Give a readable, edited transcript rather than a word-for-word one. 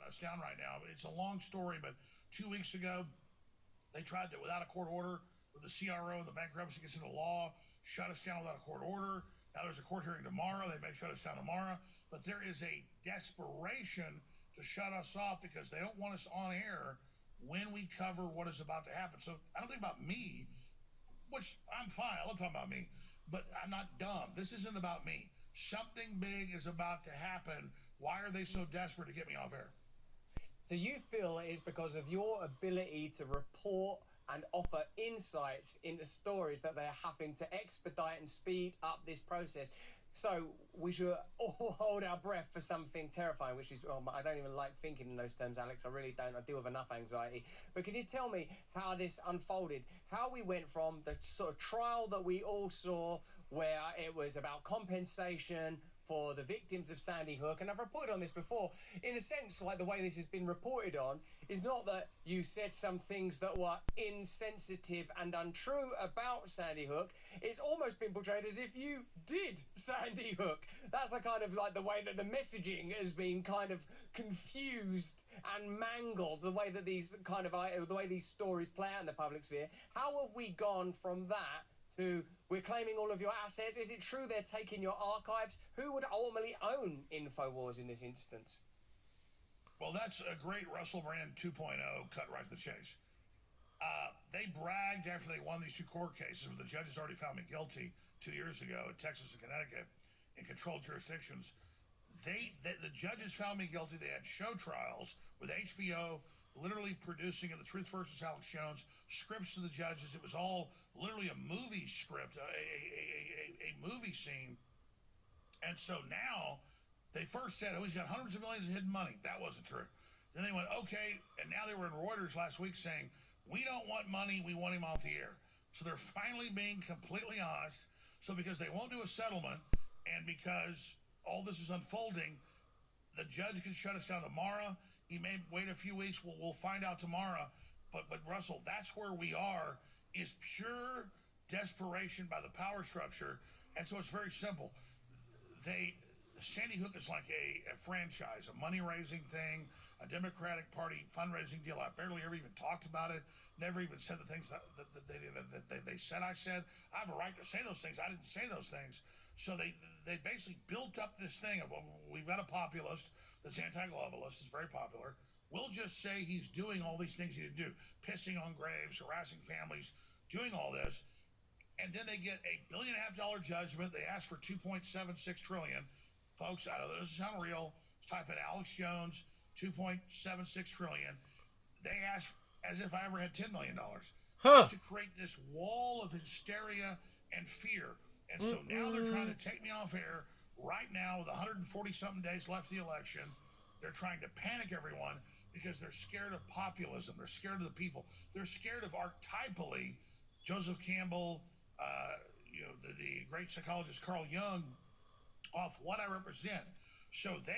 us down right now. It's a long story, but 2 weeks ago, they tried to, without a court order, with the CRO and the bankruptcy against the law, shut us down without a court order. Now there's a court hearing tomorrow. They may shut us down tomorrow. But there is a desperation to shut us off because they don't want us on air when we cover what is about to happen. So I don't think about me, which I'm fine. I love talking about me, but I'm not dumb. This isn't about me. Something big is about to happen. Why are they so desperate to get me off air? So you feel it is because of your ability to report and offer insights into stories that they're having to expedite and speed up this process. So we should all hold our breath for something terrifying, which is, well, I don't even like thinking in those terms, Alex. I really don't. I deal with enough anxiety. But can you tell me how this unfolded? How we went from the sort of trial that we all saw where it was about compensation for the victims of Sandy Hook, and I've reported on this before, in a sense, like the way this has been reported on, is not that you said some things that were insensitive and untrue about Sandy Hook. It's almost been portrayed as if you did Sandy Hook. That's the kind of like the way that the messaging has been kind of confused and mangled, the way that the way these stories play out in the public sphere. How have we gone from that to we're claiming all of your assets? Is it true they're taking your archives? Who would ultimately own InfoWars in this instance? Well, that's a great Russell Brand 2.0 cut right to the chase. They bragged after they won these two court cases where the judges already found me guilty 2 years ago in Texas and Connecticut in controlled jurisdictions. The judges found me guilty. They had show trials with HBO literally producing the Truth versus Alex Jones scripts to the judges. It was all literally a movie script, a movie scene. And so now they first said, oh, he's got hundreds of millions of hidden money. That wasn't true. Then they went, okay. And now they were in Reuters last week saying, we don't want money. We want him off the air. So they're finally being completely honest. So because they won't do a settlement and because all this is unfolding, the judge can shut us down tomorrow. He may wait a few weeks. We'll find out tomorrow. But Russell, that's where we are, is pure desperation by the power structure. And so it's very simple. Sandy Hook is like a franchise, a money-raising thing, a Democratic Party fundraising deal. I barely ever even talked about it, never even said the things that they said I said. I have a right to say those things. I didn't say those things. So they basically built up this thing of, well, we've got a populist that's anti-globalist, is very popular. We'll just say he's doing all these things he didn't do, pissing on graves, harassing families, doing all this. And then they get a $1.5 billion judgment. They ask for $2.76 trillion. Folks, I know this doesn't sound real. Type in Alex Jones, $2.76 trillion. They ask as if I ever had $10 million. To create this wall of hysteria and fear. And so now they're trying to take me off air right now with 140-something days left of the election. They're trying to panic everyone because they're scared of populism. They're scared of the people. They're scared of archetypally Joseph Campbell, the great psychologist Carl Jung, off what I represent. So they